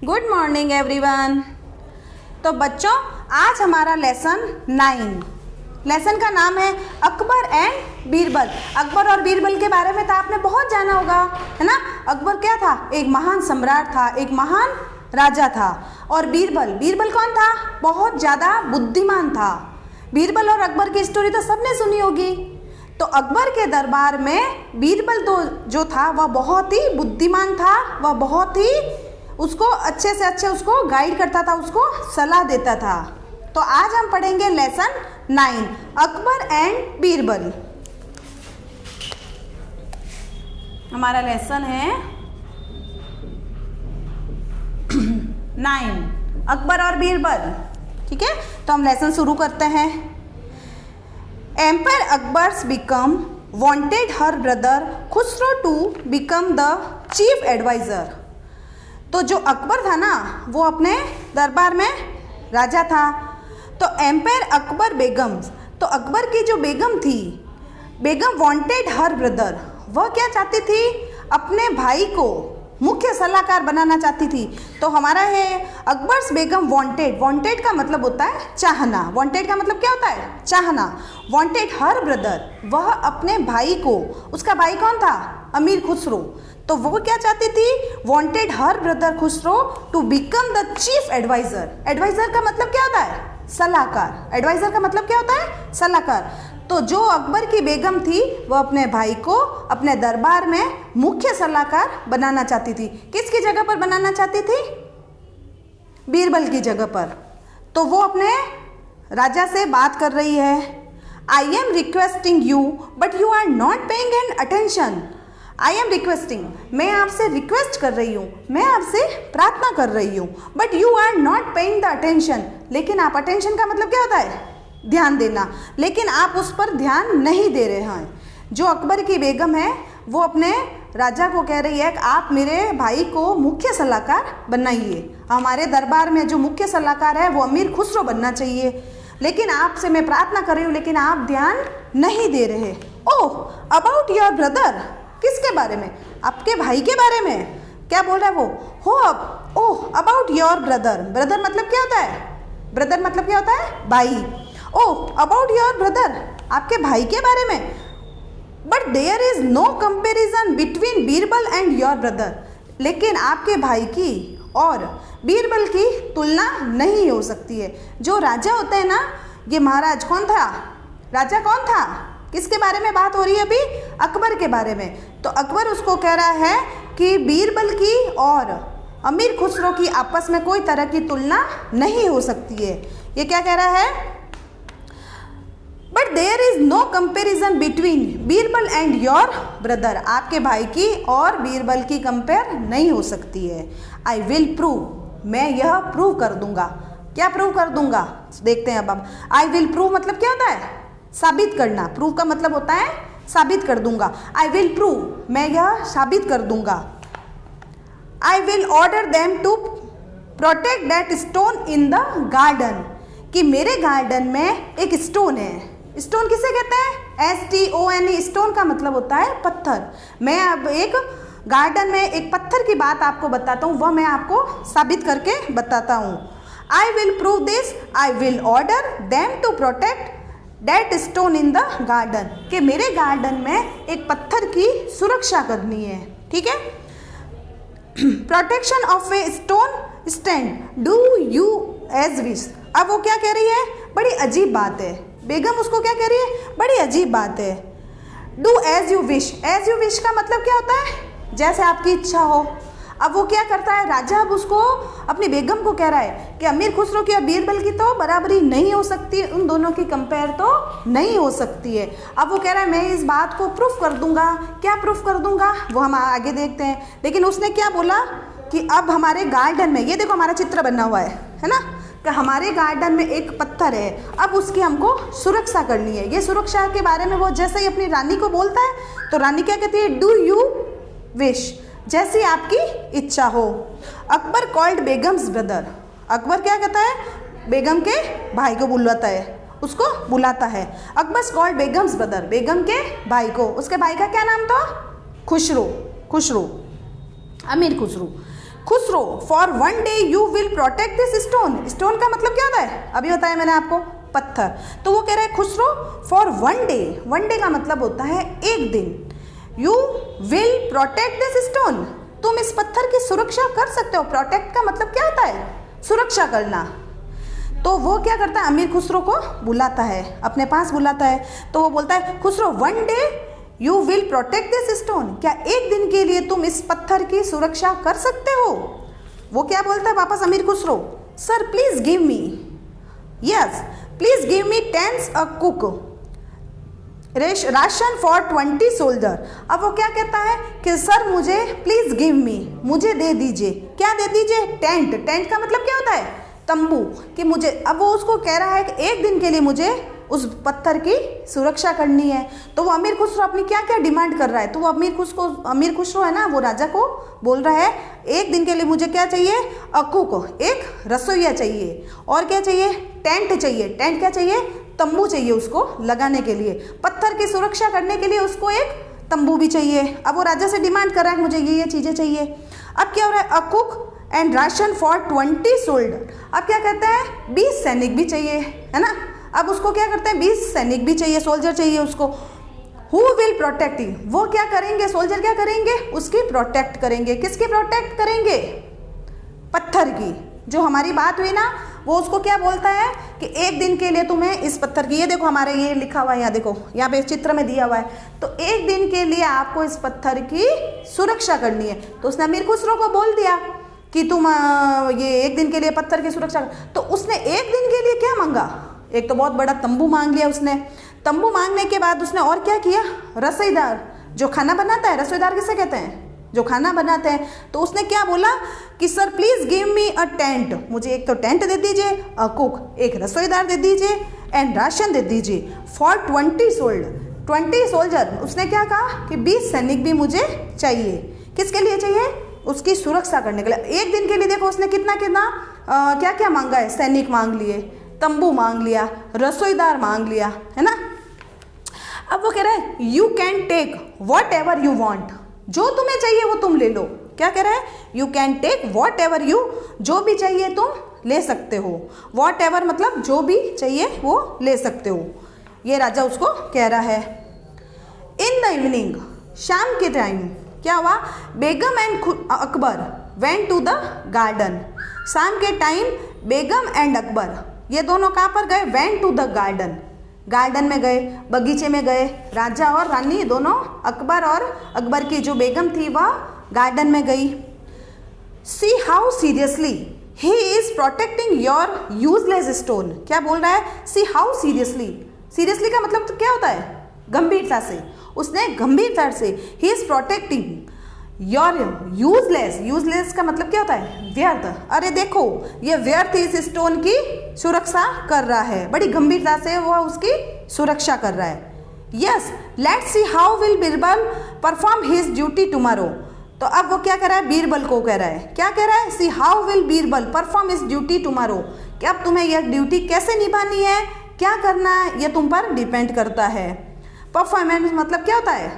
Good morning everyone. तो बच्चों, आज हमारा लेसन 9, लेसन का नाम है अकबर एंड बीरबल। अकबर और बीरबल के बारे में तो आपने बहुत जाना होगा, है ना। अकबर क्या था? एक महान सम्राट था, एक महान राजा था। और बीरबल, बीरबल कौन था? बहुत ज़्यादा बुद्धिमान था। बीरबल और अकबर की स्टोरी तो सबने सुनी होगी। तो अकबर के दरबार में बीरबल तो जो था वह बहुत ही बुद्धिमान था, वह बहुत ही उसको अच्छे से अच्छे उसको गाइड करता था, उसको सलाह देता था। तो आज हम पढ़ेंगे लेसन 9, अकबर एंड बीरबल। हमारा लेसन है 9, अकबर और बीरबल। ठीक है, तो हम लेसन शुरू करते हैं। Empire Akbar's begum wanted her brother Khusro to become the chief adviser. तो जो अकबर था ना, वो अपने दरबार में राजा था। तो एम्पायर अकबर बेगम, तो अकबर की जो बेगम थी, बेगम वांटेड हर ब्रदर, वह क्या चाहती थी? अपने भाई को मुख्य सलाहकार बनाना चाहती थी। तो हमारा है अकबर्स बेगम वांटेड, वांटेड का मतलब होता है चाहना। वांटेड का मतलब क्या होता है? चाहना। वांटेड हर ब्रदर, वह अपने भाई को, उसका भाई कौन था? अमीर खुसरो। तो वो क्या चाहती थी? Wanted her brother Khusro to become the chief adviser. Adviser का मतलब क्या होता है? सलाहकार। एडवाइज़र का मतलब क्या होता है? सलाहकार। तो जो अकबर की बेगम थी, वह अपने भाई को अपने दरबार में मुख्य सलाहकार बनाना चाहती थी। किसकी जगह पर बनाना चाहती थी? बीरबल की जगह पर। तो वो अपने राजा से बात कर रही है। I am requesting you but you are not paying an attention. I am requesting, मैं आपसे रिक्वेस्ट कर रही हूँ, मैं आपसे प्रार्थना कर रही हूँ, but you are not paying the attention. लेकिन आप, अटेंशन का मतलब क्या होता है? ध्यान देना। लेकिन आप उस पर ध्यान नहीं दे रहे हैं। जो अकबर की बेगम है, वो अपने राजा को कह रही है कि आप मेरे भाई को मुख्य सलाहकार बनाइए। हमारे दरबार में जो मुख्य सलाहकार है वो अमीर खुसरो बनना चाहिए। लेकिन आपसे मैं प्रार्थना कर रही हूँ, लेकिन आप ध्यान नहीं दे रहे। ओह, अबाउट योर ब्रदर। किसके बारे में? आपके भाई के बारे में। क्या बोल रहा है वो? ओह, अबाउट योर ब्रदर। ब्रदर मतलब क्या होता है? ब्रदर मतलब क्या होता है? भाई। ओह, अबाउट योर ब्रदर, आपके भाई के बारे में। But there is no comparison between Birbal and your brother. लेकिन आपके भाई की और बीरबल की तुलना नहीं हो सकती है। जो राजा होते हैं ना, ये महाराज कौन था? राजा कौन था? किसके बारे में बात हो रही है अभी? अकबर के बारे में। तो अकबर उसको कह रहा है कि बीरबल की और अमीर खुसरो की आपस में कोई तरह की तुलना नहीं हो सकती है। ये क्या कह रहा है? But there is no comparison between Birbal and your brother. आपके भाई की और बीरबल की कंपेयर नहीं हो सकती है। आई विल प्रूव, मैं यह प्रूव कर दूंगा। क्या प्रूव कर दूंगा? देखते हैं अब हम। आई विल प्रूव मतलब क्या होता है? साबित करना। प्रूव का मतलब होता है साबित कर दूंगा। आई विल प्रूव, मैं यह साबित कर दूंगा। I will order them to protect that stone in the garden, कि मेरे गार्डन में एक स्टोन है। स्टोन किसे कहते हैं? STONE। स्टोन का मतलब होता है पत्थर। मैं अब एक गार्डन में एक पत्थर की बात आपको बताता हूँ, वह मैं आपको साबित करके बताता हूँ। I will prove this, I will order them to protect that stone in the garden, कि मेरे गार्डन में एक पत्थर की सुरक्षा करनी है। ठीक है। Protection of a stone stand, do you as wish. अब वो क्या कह रही है? बड़ी अजीब बात है। बेगम उसको क्या कह रही है? बड़ी अजीब बात है। Do as you wish. As you wish का मतलब क्या होता है? जैसे आपकी इच्छा हो। अब वो क्या करता है? राजा अब उसको, अपनी बेगम को कह रहा है कि अमीर खुसरो की और बीरबल की तो बराबरी नहीं हो सकती, उन दोनों की कंपेयर तो नहीं हो सकती है। अब वो कह रहा है मैं इस बात को प्रूफ कर दूंगा। क्या प्रूफ कर दूंगा? वो हम आगे देखते हैं। लेकिन उसने क्या बोला कि अब हमारे गार्डन में, ये देखो हमारा चित्र बना हुआ है ना, कि हमारे गार्डन में एक पत्थर है, अब उसकी हमको सुरक्षा करनी है। ये सुरक्षा के बारे में वो जैसे ही अपनी रानी को बोलता है, तो रानी क्या कहती है? डू यू विश, जैसी आपकी इच्छा हो। Akbar called Begum's brother. अकबर क्या कहता है? बेगम के भाई को बुलाता है, उसको बुलाता है। अकबर कॉल्ड बेगम्स ब्रदर, बेगम के भाई को। उसके भाई का क्या नाम था? खुसरो, खुसरो, अमीर Khusro. Khusro for one day you will protect this stone. Stone का मतलब क्या होता है, अभी बताया मैंने आपको, पत्थर। तो वो कह रहे हैं Khusro for one day, one day का मतलब होता है एक दिन। You will protect this stone, तुम इस पत्थर की सुरक्षा कर सकते हो। प्रोटेक्ट का मतलब क्या होता है, सुरक्षा करना। तो वो क्या करता है, अमीर खुसरो को बुलाता है, अपने पास बुलाता है। तो वो बोलता है Khusro one day you will protect this stone, क्या एक दिन के लिए तुम इस पत्थर की सुरक्षा कर सकते हो। वो क्या बोलता है वापस अमीर Khusro, sir please give me, yes please give me 10 a cook ration for 20 soldier. अब वो क्या कहता है कि सर मुझे प्लीज गिव मी, मुझे दे दीजिए, क्या दे दीजिए, टेंट। टेंट का मतलब क्या होता है, तंबू। कि मुझे, अब वो उसको कह रहा है कि एक दिन के लिए मुझे उस पत्थर की सुरक्षा करनी है। तो वो अमीर खुसरो अपनी क्या क्या डिमांड कर रहा है। तो वो अमीर खुसरो है ना, वो राजा को बोल रहा है एक दिन के लिए मुझे क्या चाहिए, अ कुक, एक रसोइया चाहिए, और क्या चाहिए, टेंट चाहिए। टेंट क्या चाहिए, तंबू चाहिए उसको लगाने के लिए, पत्थर की सुरक्षा करने के लिए उसको एक तंबू भी चाहिए। अब वो राजा से डिमांड कर रहा है मुझे ये चीज़ें चाहिए। अब क्या हो रहा है, a cook and ration for 20 soldier. अब क्या कहते हैं, 20 सैनिक भी चाहिए, है ना। अब उसको क्या करते हैं, 20 सैनिक भी चाहिए, सोल्जर चाहिए उसको। हु विल प्रोटेक्टिंग, वो क्या करेंगे, सोल्जर क्या करेंगे, उसकी प्रोटेक्ट करेंगे। किसकी प्रोटेक्ट करेंगे, पत्थर की। जो हमारी बात हुई ना, वो उसको क्या बोलता है कि एक दिन के लिए तुम्हें इस पत्थर की, ये देखो हमारे ये लिखा हुआ है, यहाँ देखो, यहाँ पे चित्र में दिया हुआ है। तो एक दिन के लिए आपको इस पत्थर की सुरक्षा करनी है। तो उसने अमीर खुसरो को बोल दिया कि तुम ये एक दिन के लिए पत्थर की सुरक्षा। तो उसने एक दिन के लिए क्या मांगा, एक तो बहुत बड़ा तंबू मांग लिया उसने। तंबू मांगने के बाद उसने और क्या किया, रसोईदार जो खाना बनाता है, रसोईदार किसे कहते हैं, जो खाना बनाते हैं। तो उसने क्या बोला कि sir please give me a tent, मुझे एक तो टेंट दे दीजिए, अ कुक, एक रसोईदार दे दीजिए, एंड राशन दे दीजिए फॉर 20 सोल्जर। उसने क्या कहा कि 20 सैनिक भी मुझे चाहिए। किसके लिए चाहिए, उसकी सुरक्षा करने के लिए। एक दिन के लिए देखो उसने कितना कितना क्या क्या मांगा है, सैनिक मांग लिए, तंबू मांग लिया, रसोईदार मांग लिया, है ना। अब वो कह रहा है you can take whatever you want, जो तुम्हें चाहिए वो तुम ले लो। क्या कह रहा है, you can take whatever you, जो भी चाहिए तुम ले सकते हो। वॉट एवर मतलब जो भी चाहिए वो ले सकते हो, ये राजा उसको कह रहा है। इन द इवनिंग, शाम के टाइम क्या हुआ, Begum and Akbar went to the garden. शाम के टाइम बेगम एंड अकबर ये दोनों कहाँ पर गए, went to the garden, garden में गए, बगीचे में गए। राजा और रानी दोनों, अकबर और अकबर की जो बेगम थी वह गार्डन में गई। See how seriously he is protecting your useless stone. क्या बोल रहा है, सी हाउ सीरियसली। सीरियसली का मतलब तो क्या होता है, गंभीरता से। उसने गंभीरता से, he is protecting your useless. Useless का मतलब क्या होता है, व्यर्थ। अरे देखो ये व्यर्थ इस स्टोन की सुरक्षा कर रहा है, बड़ी गंभीरता से वह उसकी सुरक्षा कर रहा है। Yes let's see how will Birbal perform his duty tomorrow. तो अब वो क्या कर रहा है, बीरबल को कह रहा है, क्या कह रहा है, see how will Birbal perform his duty tomorrow, कि अब तुम्हें यह ड्यूटी कैसे निभानी है, क्या करना है, यह तुम पर डिपेंड करता है। परफॉर्मेंस मतलब क्या होता है,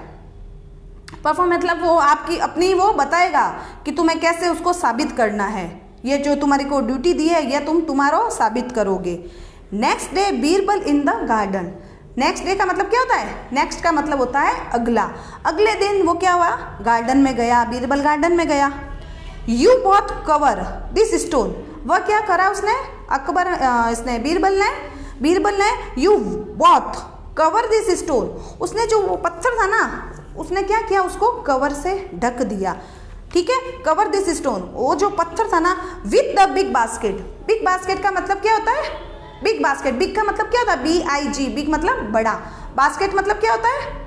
परफॉर्म मतलब वो आपकी अपनी वो बताएगा कि तुम्हें कैसे उसको साबित करना है। ये जो तुम्हारी को ड्यूटी दी है यह तुम तुम्हारो साबित करोगे। Next day Birbal in the garden. Next day का मतलब क्या होता है, नेक्स्ट का मतलब होता है अगला। अगले दिन वो क्या हुआ, गार्डन में गया, बीरबल गार्डन में गया। You both cover this stone. वह क्या करा उसने, अकबर इसने बीरबल ने you both cover this stone. उसने जो वो पत्थर था ना, उसने क्या किया, उसको कवर से ढक दिया। ठीक है, कवर दिस स्टोन, वो जो पत्थर था ना, with the big basket. Big basket का मतलब क्या होता है, बिग बास्केट, बिग का मतलब क्या होता है, BIG, बिग मतलब बड़ा, बास्केट मतलब क्या होता है,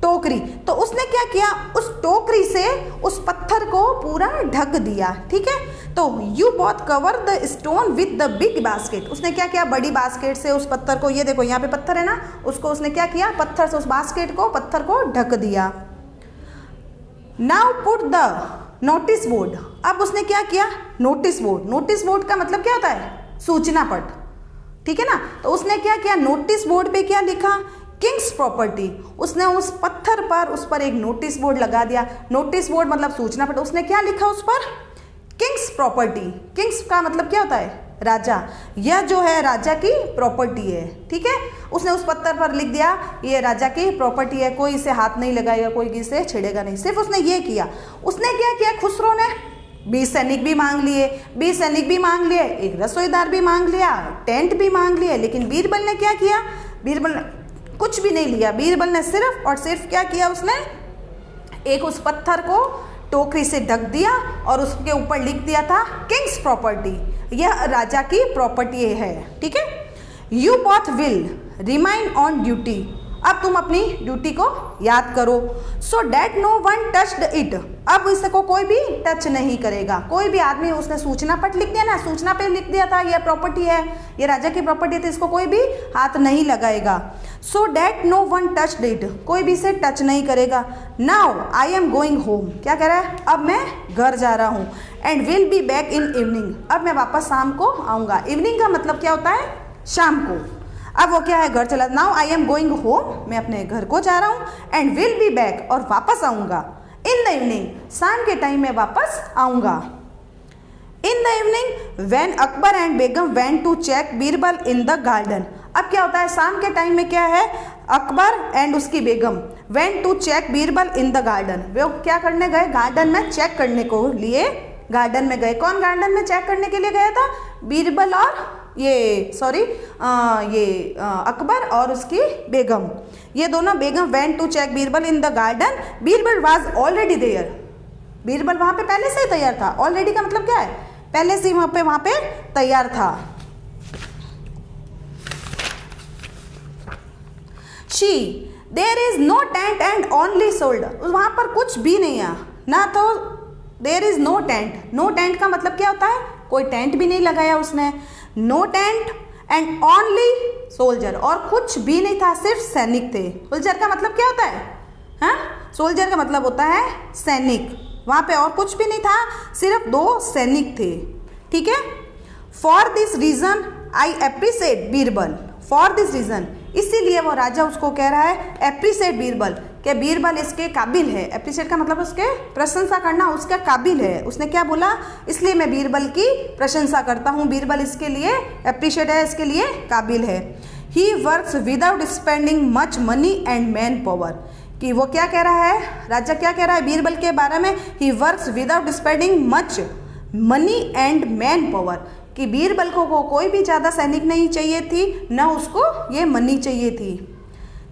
टोकरी। तो उसने क्या किया, उस टोकरी से उस पत्थर को पूरा ढक दिया। ठीक है, तो you both cover the stone with the big basket. उसने क्या किया, बड़ी बास्केट से उस पत्थर को, ये देखो यहाँ पे पत्थर है ना, उसको उसने क्या किया, पत्थर से उस बास्केट को, पत्थर को ढक दिया। Now put the notice board. अब उसने क्या किया, नोटिस बोर्ड। नोटिस बोर्ड का मतलब क्या होता है, सूचना पट। ठीक है ना, तो उसने क्या किया, नोटिस बोर्ड पे क्या लिखा, किंग्स प्रॉपर्टी। उसने उस पत्थर पर, उस पर एक नोटिस बोर्ड लगा दिया। नोटिस बोर्ड मतलब सूचना पट। उसने क्या लिखा उस पर, किंग्स प्रॉपर्टी, किंग्स का मतलब क्या होता है? राजा। यह जो है राजा की प्रॉपर्टी है, ठीक है। उसने उस पत्थर पर लिख दिया ये राजा की प्रॉपर्टी है, कोई इसे हाथ नहीं लगाएगा, कोई इसे छेड़ेगा नहीं। सिर्फ उसने ये किया। उसने क्या किया? खुसरो ने 20 सैनिक भी मांग लिए, 20 सैनिक भी मांग लिए, एक रसोईदार भी मांग लिया, टेंट भी मांग लिए, लेकिन बीरबल ने क्या किया? बीरबल ने कुछ भी नहीं लिया। बीरबल ने सिर्फ और सिर्फ क्या किया? उसने एक उस पत्थर को टोकरी से ढक दिया और उसके ऊपर लिख दिया था किंग्स प्रॉपर्टी, यह राजा की प्रॉपर्टी है, ठीक है। You both will remain on duty, अब तुम अपनी ड्यूटी को याद करो। So that no one touched it, अब इसको कोई भी टच नहीं करेगा। कोई भी आदमी, उसने सूचना पट लिख दिया ना, सूचना पे लिख दिया था ये प्रॉपर्टी है, ये राजा की प्रॉपर्टी है, तो इसको कोई भी हाथ नहीं लगाएगा। So that no one touched it, कोई भी इसे टच नहीं करेगा। Now I am going home, क्या कह रहा है? अब मैं घर जा रहा हूँ। And will be back in evening, अब मैं वापस शाम को आऊँगा। इवनिंग का मतलब क्या होता है? शाम को। अब वो क्या है? घर चला। Now I am going home, मैं अपने घर को जा रहा हूँ। एंड विल बी बैक, और वापस आऊँगा। इन द इवनिंग, शाम के टाइम में वापस आऊँगा। In the evening when Akbar and begum went to check Birbal in the garden, अब क्या होता है? शाम के टाइम में क्या है? अकबर एंड उसकी Begum went to check Birbal in the garden, वे क्या करने गए? गार्डन में चेक करने को लिए गार्डन में गए। कौन गार्डन में चेक करने के लिए गया था? बीरबल और अकबर और उसकी बेगम, ये दोनों। Begum went to check Birbal in the garden, Birbal was already there, Birbal वहाँ पे पहले से ही तैयार था। ऑलरेडी का मतलब क्या है? पहले से वहाँ पे तैयार था। She there is no tent and only sold, वहाँ पर कुछ भी नहीं है ना, तो there is no tent. No tent का मतलब क्या होता है? कोई टेंट भी नहीं लगाया उसने। No tent and only soldier, और कुछ भी नहीं था, सिर्फ सैनिक थे। सोल्जर का मतलब क्या होता है? हाँ, सोल्जर का मतलब होता है सैनिक। वहाँ पे और कुछ भी नहीं था, सिर्फ 2 सैनिक थे, ठीक है। For this reason I appreciate Birbal, for this reason, इसीलिए वो राजा उसको कह रहा है एप्रिशिएट बीरबल, कि बीरबल इसके काबिल है। एप्रिशिएट का मतलब उसके प्रशंसा करना, उसका काबिल है। उसने क्या बोला? इसलिए मैं बीरबल की प्रशंसा करता हूँ, बीरबल इसके लिए एप्रिशिएट है, इसके लिए काबिल है। He works without spending much money and man power, कि वो क्या कह रहा है? राजा क्या कह रहा है बीरबल के बारे में? He works without spending much money and man power, कि बीरबल को कोई भी ज़्यादा सैनिक नहीं चाहिए थी, ना उसको ये मनी चाहिए थी।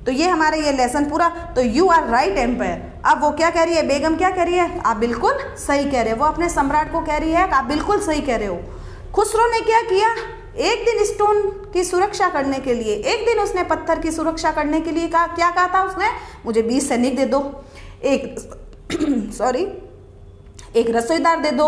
तो ये हमारे ये लेसन पूरा। तो यू आर राइट एम्पायर। अब वो क्या कह रही है? बेगम क्या कह रही है? आप बिल्कुल सही कह रहे हो। वो अपने सम्राट को कह रही है कि आप बिल्कुल सही कह रहे हो। खुसरो ने क्या किया? एक दिन स्टोन की सुरक्षा करने के लिए, एक दिन उसने पत्थर की सुरक्षा करने के लिए कहा। क्या कहा था उसने? मुझे 20 सैनिक दे दो, एक रसोईदार दे दो,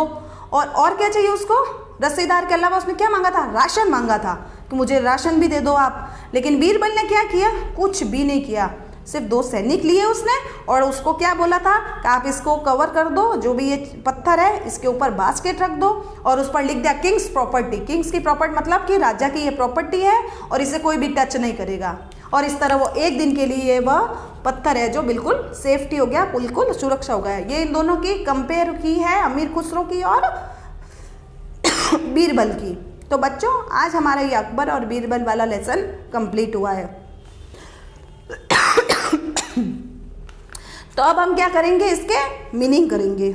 और क्या चाहिए उसको? रसोईदार के अलावा उसने क्या मांगा था? राशन मांगा था, कि मुझे राशन भी दे दो आप। लेकिन बीरबल ने क्या किया? कुछ भी नहीं किया, सिर्फ 2 सैनिक लिए उसने, और उसको क्या बोला था कि आप इसको कवर कर दो, जो भी ये पत्थर है इसके ऊपर बास्केट रख दो, और उस पर लिख दिया किंग्स प्रॉपर्टी। किंग्स की प्रॉपर्टी मतलब कि राजा की ये प्रॉपर्टी है और इसे कोई भी टच नहीं करेगा। और इस तरह वो एक दिन के लिए वह पत्थर है जो बिल्कुल सेफ्टी हो गया, बिल्कुल सुरक्षा हो गया। ये इन दोनों की कंपेयर की है, अमीर खुसरो की और बीरबल की। तो बच्चों, आज हमारा ये अकबर और बीरबल वाला लेसन कंप्लीट हुआ है। तो अब हम क्या करेंगे? इसके मीनिंग करेंगे।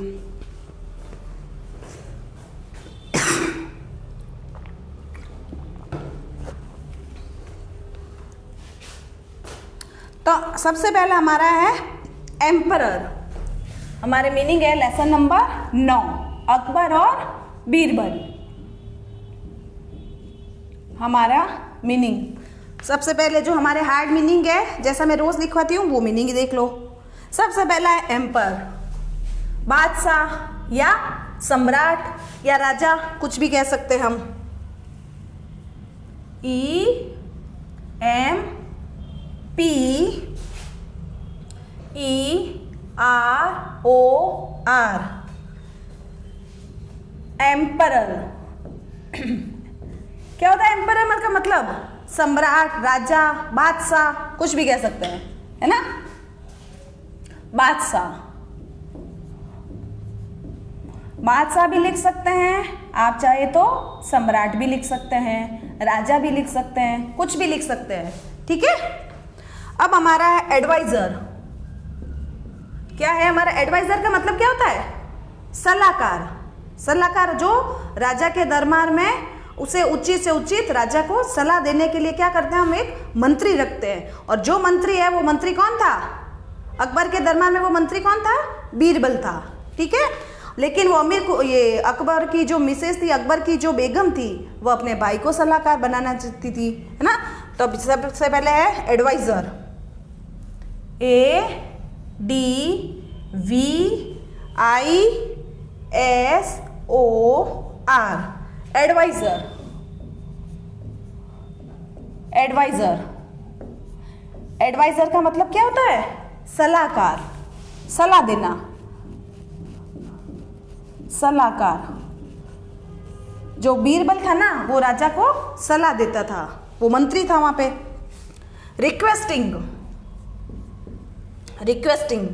तो सबसे पहला हमारा है एम्परर। हमारे मीनिंग है लेसन नंबर 9, अकबर और बीरबल। हमारा मीनिंग सबसे पहले जो हमारे हार्ड मीनिंग है, जैसा मैं रोज लिखवाती हूँ वो मीनिंग देख लो। सबसे पहला है एम्पर, बादशाह या सम्राट या राजा, कुछ भी कह सकते हम। EMPEROR, emperor. क्या होता है एम्परर का मतलब? सम्राट, राजा, बादशाह, कुछ भी कह सकते हैं, है ना। बादशाह, बादशाह भी लिख सकते हैं, आप चाहे तो सम्राट भी लिख सकते हैं, राजा भी लिख सकते हैं, कुछ भी लिख सकते हैं। ठीक है। अब हमारा है एडवाइजर। क्या है हमारा एडवाइजर का मतलब क्या होता है? सलाहकार। सलाहकार जो राजा के दरबार में उसे उचित से उचित राजा को सलाह देने के लिए क्या करते हैं, हम एक मंत्री रखते हैं। और जो मंत्री है वो मंत्री कौन था? अकबर के दरबार में वो मंत्री कौन था? बीरबल था। ठीक है। लेकिन वो अमीर को, ये अकबर की जो मिसेस थी, अकबर की जो बेगम थी, वो अपने भाई को सलाहकार बनाना चाहती थी, है ना। तो सबसे पहले है adviser, ADVISOR, adviser. Adviser, adviser का मतलब क्या होता है? सलाहकार, सलाह देना, सलाहकार। जो बीरबल था ना, वो राजा को सलाह देता था, वो मंत्री था वहां पे। Requesting, requesting,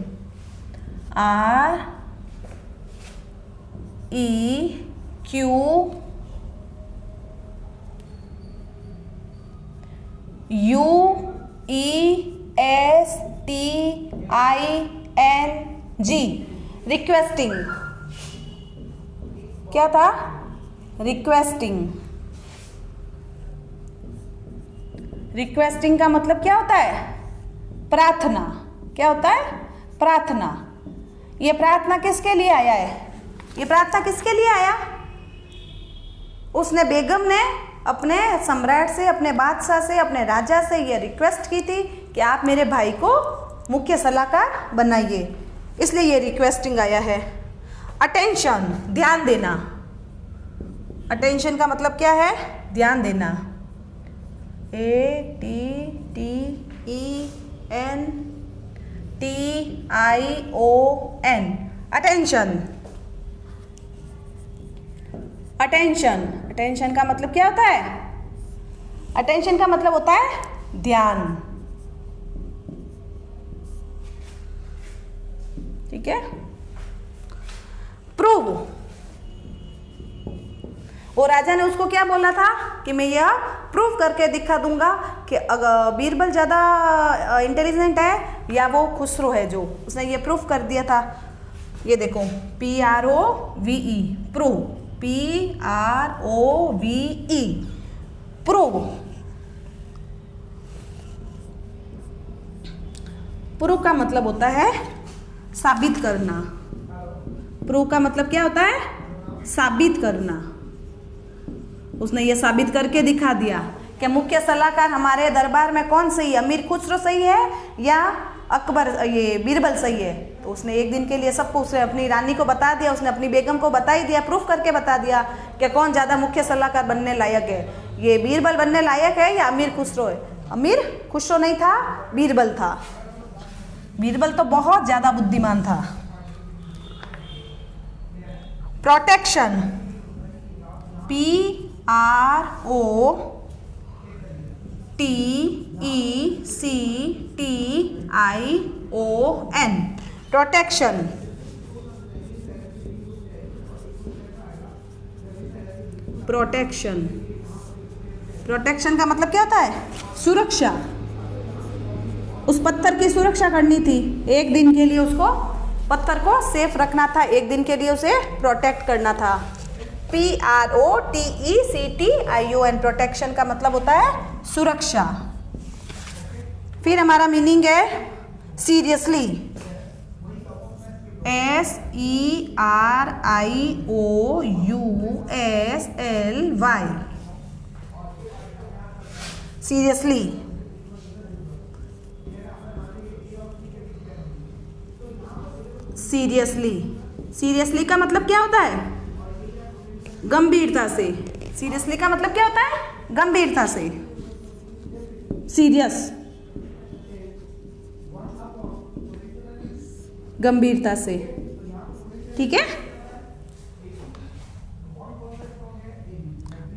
REQUESTING, requesting. क्या था? रिक्वेस्टिंग। रिक्वेस्टिंग का मतलब क्या होता है? प्रार्थना। क्या होता है? प्रार्थना। ये प्रार्थना किसके लिए आया है? ये प्रार्थना किसके लिए आया? उसने, बेगम ने अपने सम्राट से, अपने बादशाह से, अपने राजा से ये रिक्वेस्ट की थी कि आप मेरे भाई को मुख्य सलाहकार बनाइए, इसलिए ये रिक्वेस्टिंग आया है। अटेंशन, ध्यान देना। अटेंशन का मतलब क्या है? ध्यान देना। ATTENTION, attention. अटेंशन, अटेंशन का मतलब क्या होता है? अटेंशन का मतलब होता है ध्यान। ठीक है। प्रूव, वो राजा ने उसको क्या बोला था कि मैं यह प्रूव करके दिखा दूंगा कि अगर बीरबल ज़्यादा इंटेलिजेंट है या वो खुसरो है। जो उसने ये प्रूफ कर दिया था। ये देखो, PROVE, prove, PROVE, prove. Prove का मतलब होता है साबित करना। प्रूव का मतलब क्या होता है? साबित करना। उसने ये साबित करके दिखा दिया कि मुख्य सलाहकार हमारे दरबार में कौन सही है, अमीर खुसरो सही है या अकबर, ये बीरबल सही है। तो उसने एक दिन के लिए सबको, उसने अपनी रानी को बता दिया, उसने अपनी बेगम को बता ही दिया, प्रूफ करके बता दिया कि कौन ज़्यादा मुख्य सलाहकार बनने लायक है, ये बीरबल बनने लायक है या अमीर खुसरो है। अमीर खुसरो नहीं था, बीरबल था। बीरबल तो बहुत ज़्यादा बुद्धिमान था। Protection, PROTECTION, protection. Protection, protection का मतलब क्या होता है? सुरक्षा। उस पत्थर की सुरक्षा करनी थी, एक दिन के लिए उसको पत्थर को सेफ रखना था, एक दिन के लिए उसे प्रोटेक्ट करना था। PROTECTION, प्रोटेक्शन का मतलब होता है सुरक्षा। फिर हमारा मीनिंग है seriously, SERIOUSLY, seriously. Seriously, seriously का मतलब क्या होता है? गंभीरता से। सीरियसली का मतलब क्या होता है? गंभीरता से। सीरियस, गंभीरता से। ठीक है।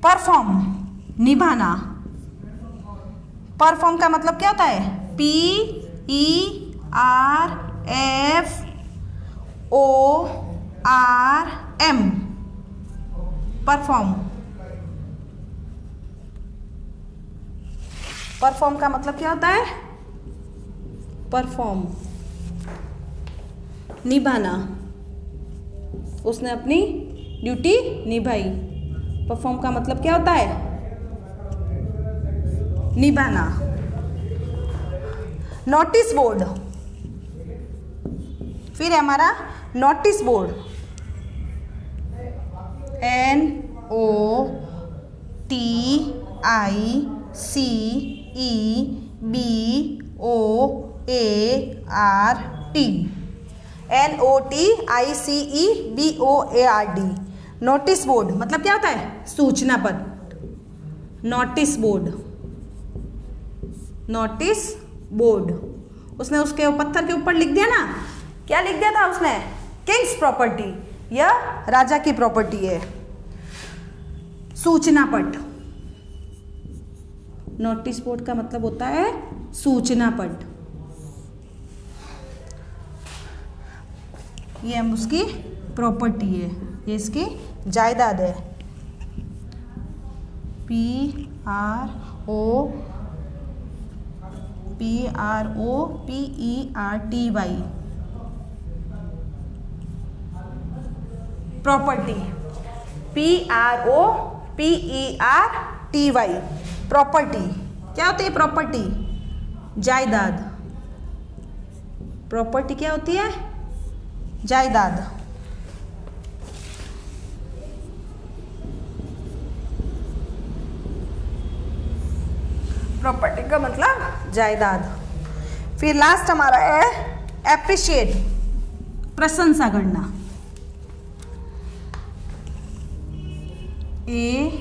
परफॉर्म, निभाना। परफॉर्म का मतलब क्या होता है? PERFORM, M, perform. परफॉर्म का मतलब क्या होता है? परफॉर्म, निभाना, उसने अपनी ड्यूटी निभाई। परफॉर्म का मतलब क्या होता है? निभाना। नोटिस बोर्ड, फिर हमारा notice board, NOTICEBOARD। Notice board मतलब क्या होता है? सूचना पट। Notice board, notice board. उसने उसके पत्थर के ऊपर लिख दिया ना, क्या लिख दिया था उसने? किंग्स प्रॉपर्टी, यह राजा की प्रॉपर्टी है। सूचना पट, नोटिस बोर्ड का मतलब होता है सूचना पट। ये हम उसकी प्रॉपर्टी है, ये इसकी जायदाद है। PROPERTY, property. PROPERTY, property. क्या होती है प्रॉपर्टी? जायदाद। प्रॉपर्टी क्या होती है? जायदाद। प्रॉपर्टी का मतलब जायदाद। फिर लास्ट हमारा है एप्रिशिएट, प्रशंसा करना। APPRECIATE,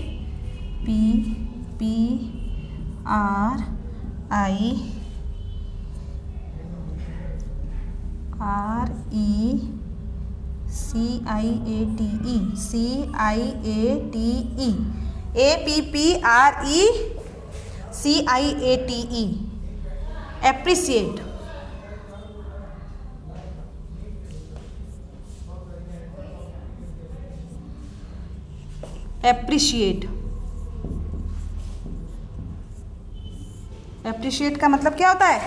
appreciate. एप्रिशिएट, एप्रिशिएट का मतलब क्या होता है?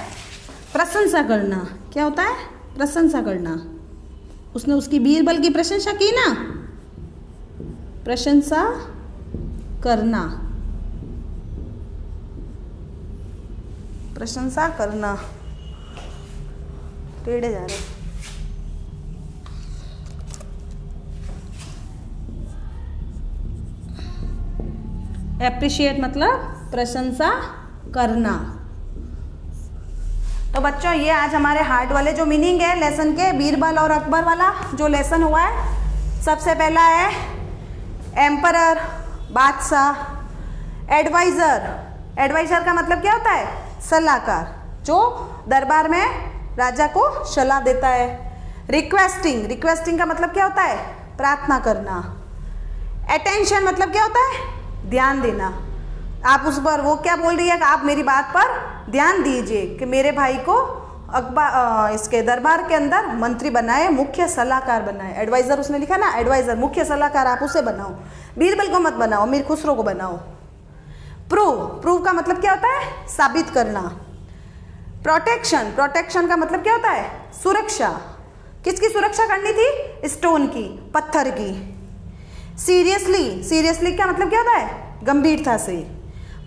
प्रशंसा करना। क्या होता है? प्रशंसा करना। उसने उसकी बीरबल की प्रशंसा की ना, प्रशंसा करना, प्रशंसा करना। टेढ़े जा रहे। एप्रिशिएट मतलब प्रशंसा करना। तो बच्चों ये आज हमारे हार्ट वाले जो मीनिंग है लेसन के, बीरबल और अकबर वाला जो लेसन हुआ है, सबसे पहला है एम्परर, बादशाह। एडवाइज़र, एडवाइज़र का मतलब क्या होता है? सलाहकार, जो दरबार में राजा को सलाह देता है। रिक्वेस्टिंग, रिक्वेस्टिंग का मतलब क्या होता है? प्रार्थना करना। अटेंशन मतलब क्या होता है? ध्यान देना। आप उस पर, वो क्या बोल रही है कि आप मेरी बात पर ध्यान दीजिए कि मेरे भाई को अकबर इसके दरबार के अंदर मंत्री बनाए, मुख्य सलाहकार बनाए। एडवाइज़र उसने लिखा ना, एडवाइज़र, मुख्य सलाहकार, आप उसे बनाओ, बीरबल को मत बनाओ, मीर खुसरो को बनाओ। प्रूव, प्रूव का मतलब क्या होता है? साबित करना। प्रोटेक्शन, प्रोटेक्शन का मतलब क्या होता है? सुरक्षा। किसकी सुरक्षा करनी थी? स्टोन की, पत्थर की। सीरियसली, सीरियसली का मतलब क्या होता है? गंभीरता से।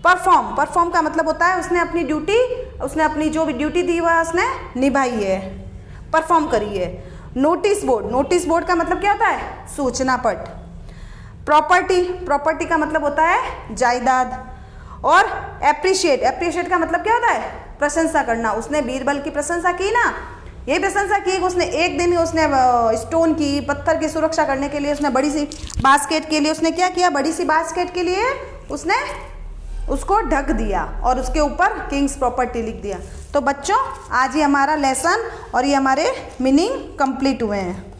परफॉर्म, परफॉर्म का मतलब होता है उसने अपनी ड्यूटी, उसने अपनी जो भी ड्यूटी दी वह उसने निभाई है, परफॉर्म करी है। नोटिस बोर्ड, नोटिस बोर्ड का मतलब क्या होता है? सूचना पट। प्रॉपर्टी, प्रॉपर्टी का मतलब होता है जायदाद। और एप्रिशिएट, एप्रिशिएट का मतलब क्या होता है? प्रशंसा करना। उसने बीरबल की प्रशंसा की ना, ये प्रशंसा की कि उसने एक दिन ही उसने स्टोन की, पत्थर की सुरक्षा करने के लिए उसने बड़ी सी बास्केट के लिए उसने क्या किया? बड़ी सी बास्केट के लिए उसने उसको ढक दिया और उसके ऊपर किंग्स प्रॉपर्टी लिख दिया। तो बच्चों आज ये हमारा लेसन और ये हमारे मीनिंग कंप्लीट हुए हैं।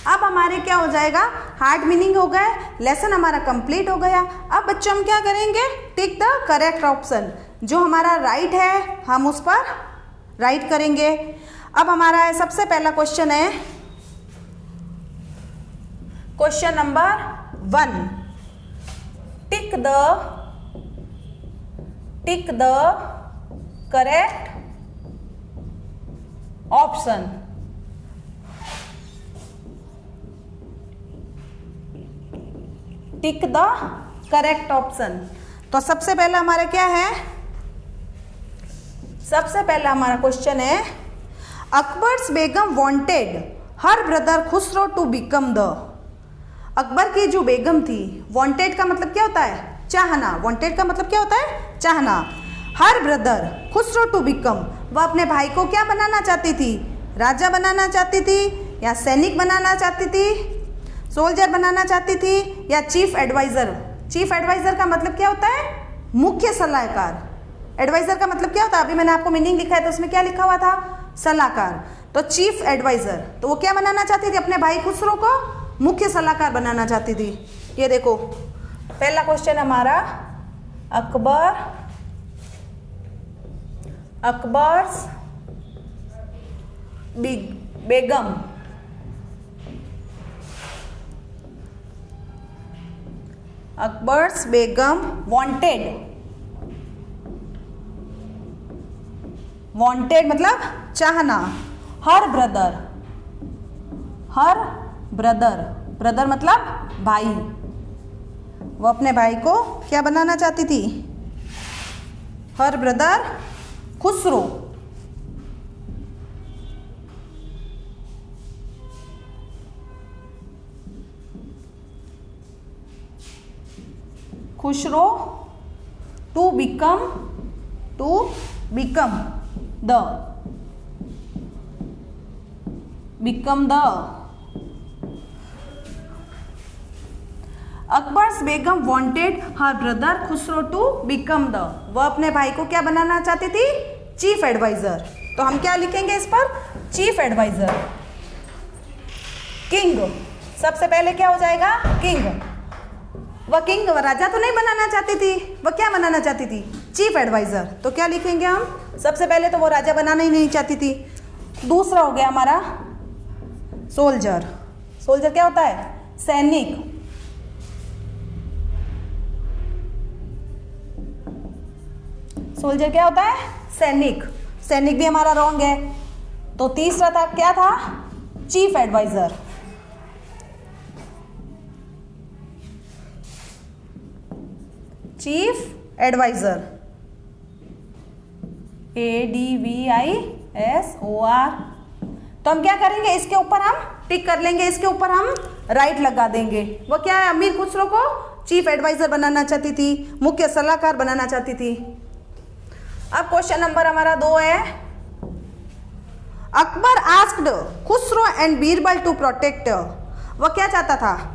अब हमारे क्या हो जाएगा, हार्ड मीनिंग हो गए, लेसन हमारा कंप्लीट हो गया। अब बच्चों हम क्या करेंगे, टिक द करेक्ट ऑप्शन, जो हमारा राइट है हम उस पर राइट करेंगे। अब हमारा सबसे पहला क्वेश्चन है question number 1, tick the correct option. Tick the correct option. तो सबसे पहला हमारा क्या है, सबसे पहला हमारा क्वेश्चन है अकबर्स बेगम wanted her brother Khusro to become the. Akbar की जो बेगम थी, वांटेड का मतलब क्या होता है, चाहना, वांटेड का मतलब क्या होता है, चाहना। Her brother Khusro to become, वह अपने भाई को क्या बनाना चाहती थी, राजा बनाना चाहती थी, या सैनिक बनाना चाहती थी, सोल्जर बनाना चाहती थी, या चीफ एडवाइजर। चीफ एडवाइजर का मतलब क्या होता है, मुख्य सलाहकार। एडवाइजर का मतलब क्या होता है, अभी मैंने आपको मीनिंग लिखा है तो उसमें क्या लिखा हुआ था, सलाहकार। तो चीफ एडवाइजर, तो वो क्या बनाना चाहती थी, अपने भाई खुसरो को मुख्य सलाहकार बनाना चाहती थी। ये देखो पहला क्वेश्चन हमारा, अकबर्स बेगम अकबर्स बेगम वांटेड मतलब चाहना, हर ब्रदर मतलब भाई, वो अपने भाई को क्या बनाना चाहती थी, her brother Khusro to become the Akbar's Begum wanted her brother Khusro to become the, वह अपने भाई को क्या बनाना चाहती थी, चीफ एडवाइजर। तो हम क्या लिखेंगे इस पर, चीफ एडवाइजर। किंग, सबसे पहले क्या हो जाएगा, किंग। वह किंग राजा तो नहीं बनाना चाहती थी, वह क्या बनाना चाहती थी, चीफ एडवाइजर। तो क्या लिखेंगे हम, सबसे पहले तो वो राजा बनाना ही नहीं चाहती थी। दूसरा हो गया हमारा सोल्जर। सोल्जर क्या होता है, सैनिक। सोल्जर क्या होता है, सैनिक। सैनिक भी हमारा रॉन्ग है। तो तीसरा था, क्या था, chief adviser. Chief adviser, ADVISOR। तो हम क्या करेंगे, इसके ऊपर हम टिक कर लेंगे, इसके ऊपर हम राइट लगा देंगे। वो क्या है, अमीर खुसरो को चीफ एडवाइजर बनाना चाहती थी, मुख्य सलाहकार बनाना चाहती थी। अब क्वेश्चन नंबर हमारा 2 है, Akbar asked Khusro and Birbal to protect. वह क्या चाहता था,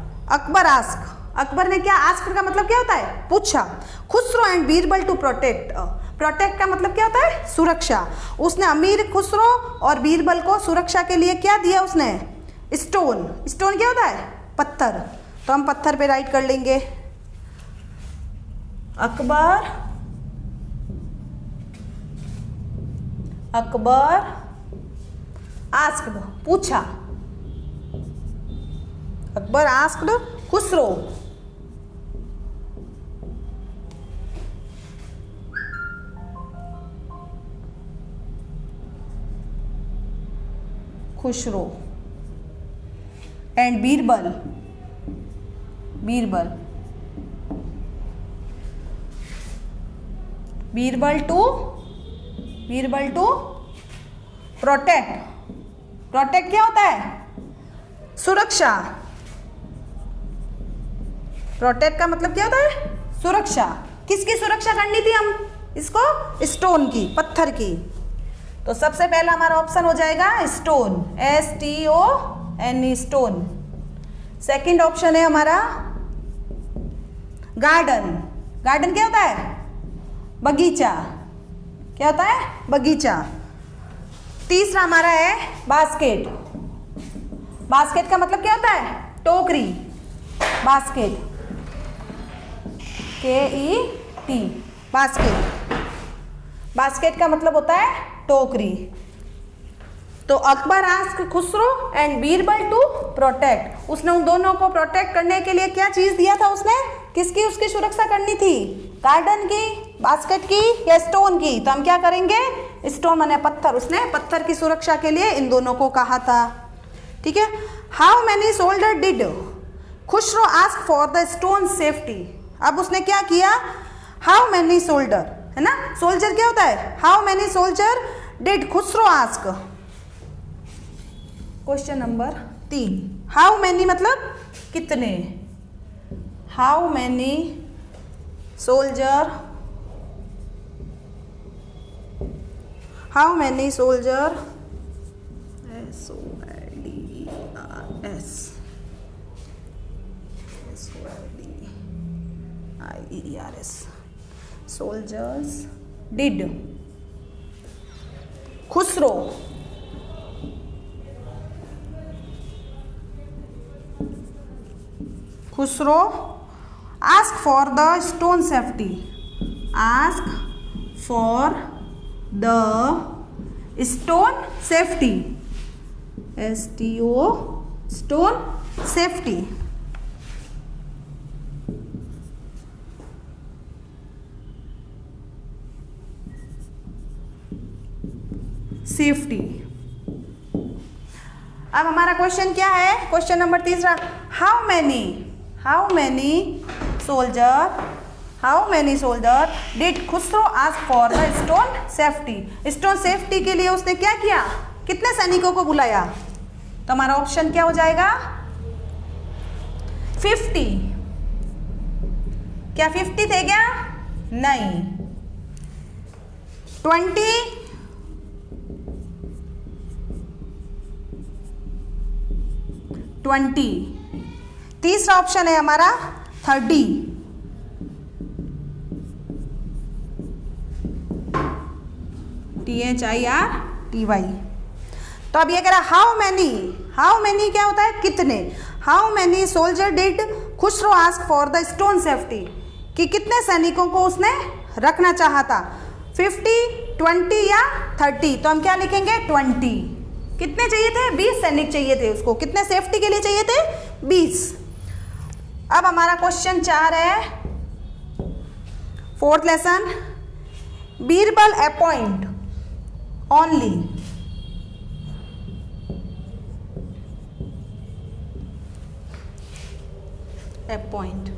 अकबर ने क्या, आस्क्ड का मतलब क्या होता है, पूछा, Khusro and Birbal to protect. Protect का मतलब क्या होता है, सुरक्षा। उसने अमीर खुसरो और बीरबल को सुरक्षा के लिए क्या दिया उसने, स्टोन। स्टोन क्या होता है, पत्थर। तो हम पत्थर पे राइट कर लेंगे, अकबर आस्क्ड, पूछा, Akbar asked Khusro and Birbal to protect क्या होता है, सुरक्षा। प्रोटेक्ट का मतलब क्या होता है, सुरक्षा। किसकी सुरक्षा करनी थी हम इसको, स्टोन की, पत्थर की। तो सबसे पहला हमारा ऑप्शन हो जाएगा stone, STON, stone. Second option है हमारा गार्डन क्या होता है, बगीचा। क्या होता है, बगीचा। तीसरा हमारा है बास्केट। बास्केट का मतलब क्या होता है? टोकरी, बास्केट, KET, बास्केट। बास्केट का मतलब होता है टोकरी। तो Akbar asked Khusro and Birbal to protect, उसने उन दोनों को प्रोटेक्ट करने के लिए क्या चीज दिया था उसने? किसकी उसकी सुरक्षा करनी थी? गार्डन की, बास्केट की या स्टोन की? तो हम क्या करेंगे? स्टोन माने पत्थर, उसने पत्थर की सुरक्षा के लिए इन दोनों को कहा था। ठीक है। How many soldier did Khusro ask for the stone safety? अब उसने क्या किया? हाउ मैनी सोल्जर, है ना, सोल्जर क्या होता है? How many soldier did Khusro ask? Question number 3, how many मतलब कितने? How many soldier, how many soldier, SOLDIERS, soldiers did Khusro Khusro ask for the stone safety, ask for the stone safety, STO, stone safety। Safety. अब हमारा question क्या है? Question number 3, how many soldier did Khusro ask for the stone safety? Stone safety के लिए उसने क्या किया? कितने सैनिकों को बुलाया? तो हमारा ऑप्शन क्या हो जाएगा? 50। क्या 50 थे क्या? नहीं, 20, 20। तीसरा ऑप्शन है हमारा 30। THIRTY। तो अब ये कह रहा हाउ मैनी क्या होता है? कितने। How many soldier did Khusro ask for the stone safety, कि कितने सैनिकों को उसने रखना चाहा था? 50, 20 या 30? तो हम क्या लिखेंगे? 20। कितने चाहिए थे? 20 सैनिक चाहिए थे उसको। कितने सेफ्टी के लिए चाहिए थे? 20। अब हमारा क्वेश्चन 4 है, 4th lesson, Birbal appoint only, appoint,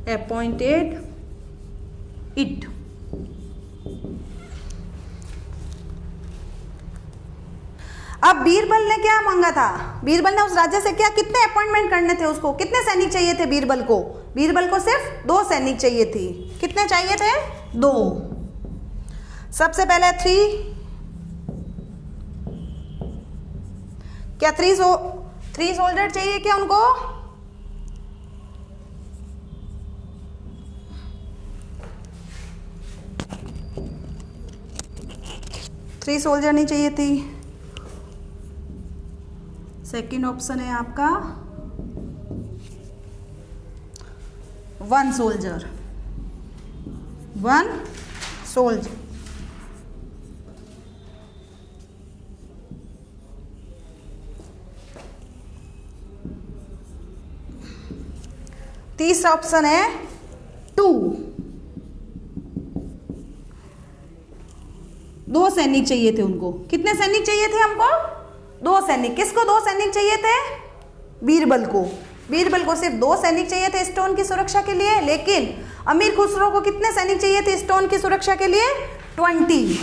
appointed it. अब बीरबल ने क्या मांगा था? बीरबल ने उस राजा से क्या, कितने अपॉइंटमेंट करने थे उसको? कितने सैनिक चाहिए थे बीरबल को? बीरबल को सिर्फ 2 सैनिक चाहिए थी। कितने चाहिए थे? 2। सबसे पहले 3, क्या 3 सोल्जर चाहिए क्या उनको? थ्री सोल्जर नहीं चाहिए थी। सेकंड ऑप्शन है आपका 1 सोल्जर, 1 सोल्जर। तीसरा ऑप्शन है 2, 2 सैनिक चाहिए थे उनको। कितने सैनिक चाहिए थे हमको? 2 सैनिक। किसको 2 सैनिक चाहिए थे? बीरबल को। बीरबल को सिर्फ 2 सैनिक चाहिए थे स्टोन की सुरक्षा के लिए, लेकिन अमीर खुसरो को कितने सैनिक चाहिए थे स्टोन की सुरक्षा के लिए? 20।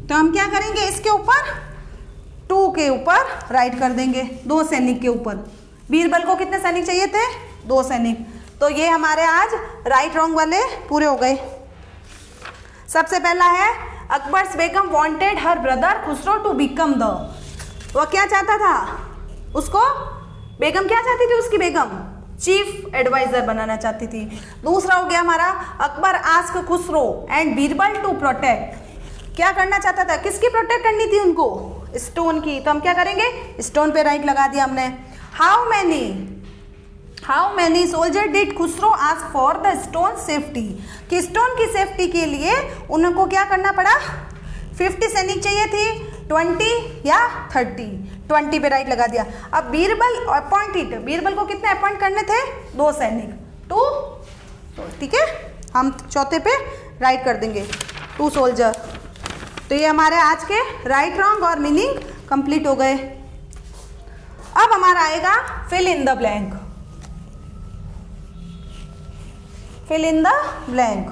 तो हम क्या करेंगे? इसके ऊपर 2 के ऊपर राइट कर देंगे, 2 सैनिक के ऊपर। बीरबल को कितने सैनिक चाहिए थे? 2 सैनिक। तो ये हमारे आज राइट रॉन्ग वाले पूरे हो गए। सबसे पहला है अकबर्स बेगम wanted her brother Khusro to become the. वह क्या चाहता था? उसको बेगम क्या चाहती थी, उसकी बेगम चीफ एडवाइजर बनाना चाहती थी। दूसरा हो गया हमारा Akbar ask Khusro and Birbal to protect, क्या करना चाहता था, किसकी प्रोटेक्ट करनी थी उनको, स्टोन की। तो हम क्या करेंगे, स्टोन पे राइट लगा दिया हमने। How many soldier did Khusro ask for the stone safety, कि स्टोन की सेफ्टी के लिए उनको क्या करना पड़ा, 50 सैनिक चाहिए थी, 20 या 30, 20 पे राइट लगा दिया। अब बीरबल अपॉइंटेड, बीरबल को कितने अपॉइंट करने थे, 2 सैनिक, 2, ठीक है, हम चौथे पे राइट कर देंगे 2 सोल्जर। तो ये हमारे आज के राइट रॉन्ग और मीनिंग कंप्लीट हो गए। अब हमारा आएगा fill in the blank, fill in the blank.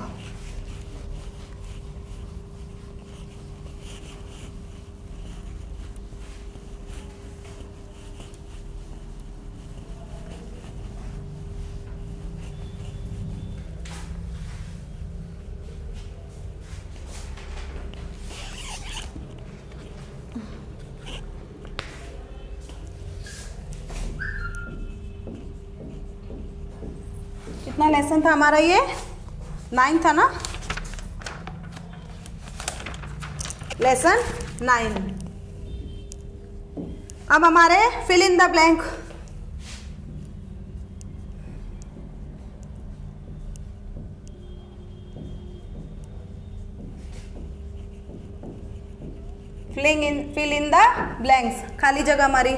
कितना लेसन था हमारा, ये 9 था ना, लेसन 9। अब हमारे fill in the blank, fill in the blanks, खाली जगह हमारी।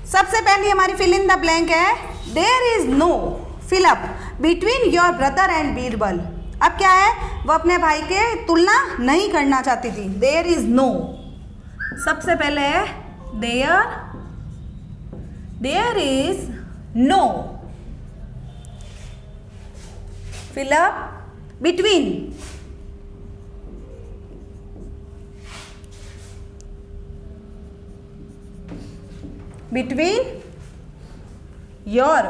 सबसे पहली हमारी फिल इन द ब्लैंक है, there is no fill up between your brother and Birbal. अब क्या है, वो अपने भाई के तुलना नहीं करना चाहती थी, देयर इज नो। सबसे पहले है there is no fill up between your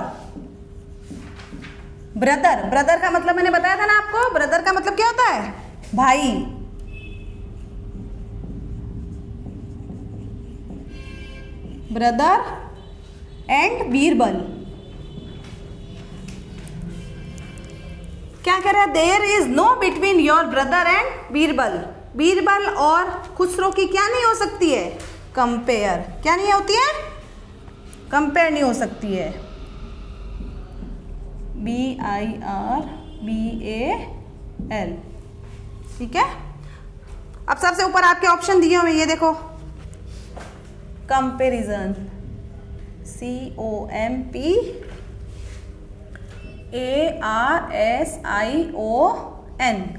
brother, brother का मतलब मैंने बताया था ना आपको, ब्रदर का मतलब क्या होता है, भाई। ब्रदर एंड बीरबल, क्या कह रहा है, there is no between your brother and Birbal. Birbal और खुसरो की क्या नहीं हो सकती है, कंपेयर। क्या नहीं होती है, कंपेयर नहीं हो सकती है। BIRBAL, ठीक है। अब सबसे ऊपर आपके ऑप्शन दिए हुए, ये देखो, कंपेरिजन, COMPARSION,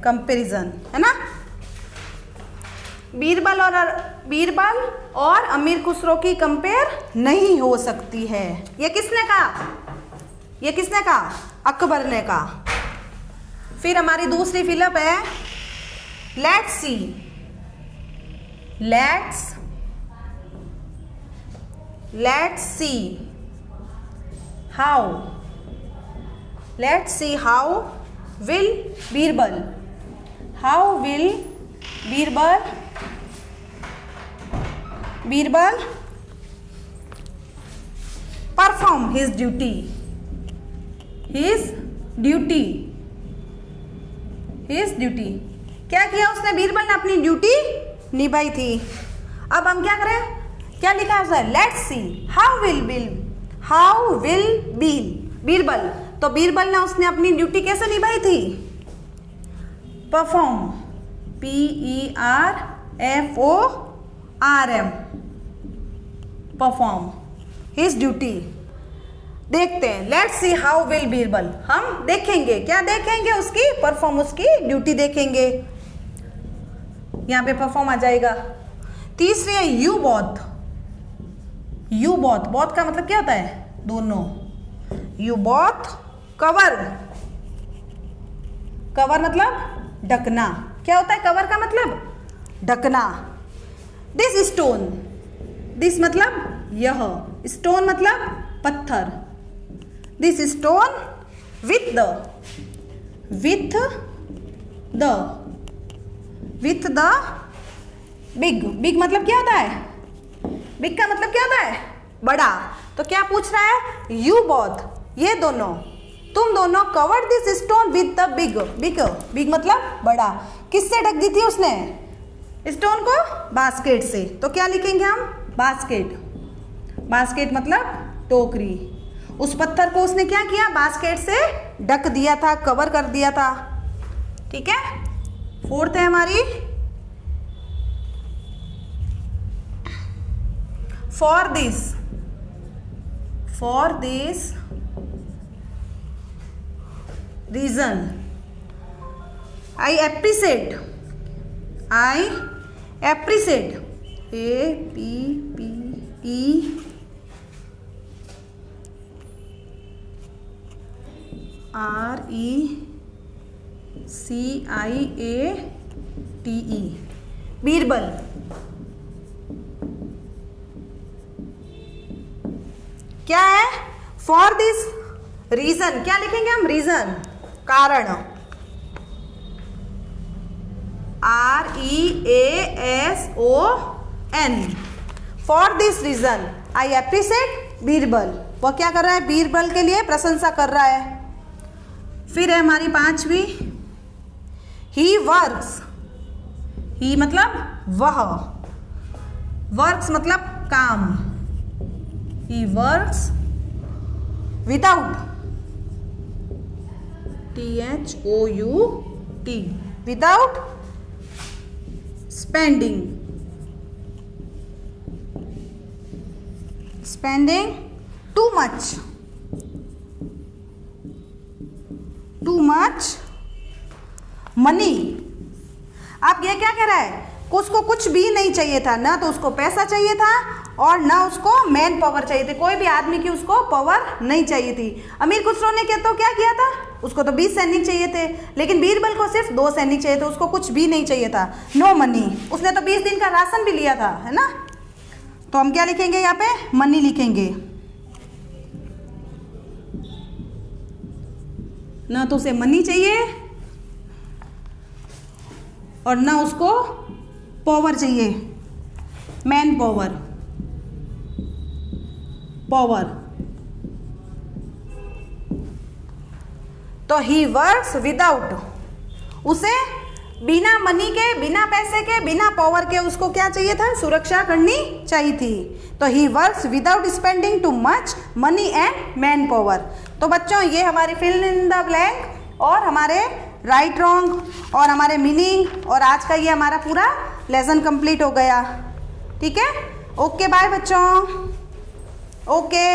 कंपेरिजन, है ना। बीरबल और अमीर खुसरो की कंपेयर नहीं हो सकती है। ये किसने कहा, ये किसने कहा, अकबर ने कहा। फिर हमारी दूसरी फिलअप है, let's see how will Birbal perform his duty. क्या किया उसने, बीरबल ने अपनी ड्यूटी निभाई थी। अब हम क्या करें, क्या लिखा है उसने, let's see how will Birbal. तो बीरबल ने उसने अपनी ड्यूटी कैसे निभाई थी, perform, PERFORM, perform his duty. देखते हैं, let's see how will Birbal, हम देखेंगे, क्या देखेंगे, उसकी परफॉर्म, उसकी ड्यूटी देखेंगे। यहाँ पे परफॉर्म आ जाएगा। तीसरी है यू बोथ का मतलब क्या होता है, दोनों। यू बोथ कवर मतलब ढकना। क्या होता है कवर का मतलब, ढकना। दिस मतलब यह, स्टोन मतलब पत्थर। This stone with the big मतलब क्या होता है, बिग का मतलब क्या होता है? बड़ा। तो क्या पूछ रहा है? यू बोथ, ये दोनों, तुम दोनों covered this stone with the big. Big मतलब बड़ा। किससे ढक दी थी उसने स्टोन को? बास्केट से। तो क्या लिखेंगे हम? बास्केट। बास्केट मतलब टोकरी। उस पत्थर को उसने क्या किया? बास्केट से ढक दिया था, कवर कर दिया था। ठीक है, फोर्थ है हमारी, for this reason I appreciate, APPERECIATE, Birbal. क्या है? फॉर दिस रीजन, क्या लिखेंगे हम? रीजन, कारण। REASON, for this reason I appreciate Birbal. वह क्या कर रहा है? बीरबल के लिए प्रशंसा कर रहा है। फिर है हमारी पांचवी, ही वर्क्स। ही मतलब वह, वर्क्स मतलब काम। He works without, THOUT, without spending too much money. अब ये क्या कह रहा है? उसको कुछ भी नहीं चाहिए था, ना तो उसको पैसा चाहिए था और ना उसको मैन पावर चाहिए थी। कोई भी आदमी की उसको पावर नहीं चाहिए थी। अमीर खुसरो ने तो क्या किया था? उसको तो 20 सैनिक चाहिए थे, लेकिन बीरबल को सिर्फ 2 सैनिक चाहिए थे, उसको कुछ भी नहीं चाहिए था। No money. उसने तो 20 दिन का राशन भी लिया था, है ना। तो हम क्या लिखेंगे यहाँ पे? मनी लिखेंगे। ना तो उसे मनी चाहिए और ना उसको पावर चाहिए, मैन पावर। तो ही वर्क्स विदाउट, उसे बिना मनी के, बिना पैसे के, बिना पावर के उसको क्या चाहिए था? सुरक्षा करनी चाहिए थी। तो he works without spending too much money and man power. तो बच्चों ये हमारी फिल इन द ब्लैंक और हमारे राइट रॉन्ग और हमारे मीनिंग और आज का ये हमारा पूरा लेसन कंप्लीट हो गया। ठीक है, ओके बाय बच्चों, ओके।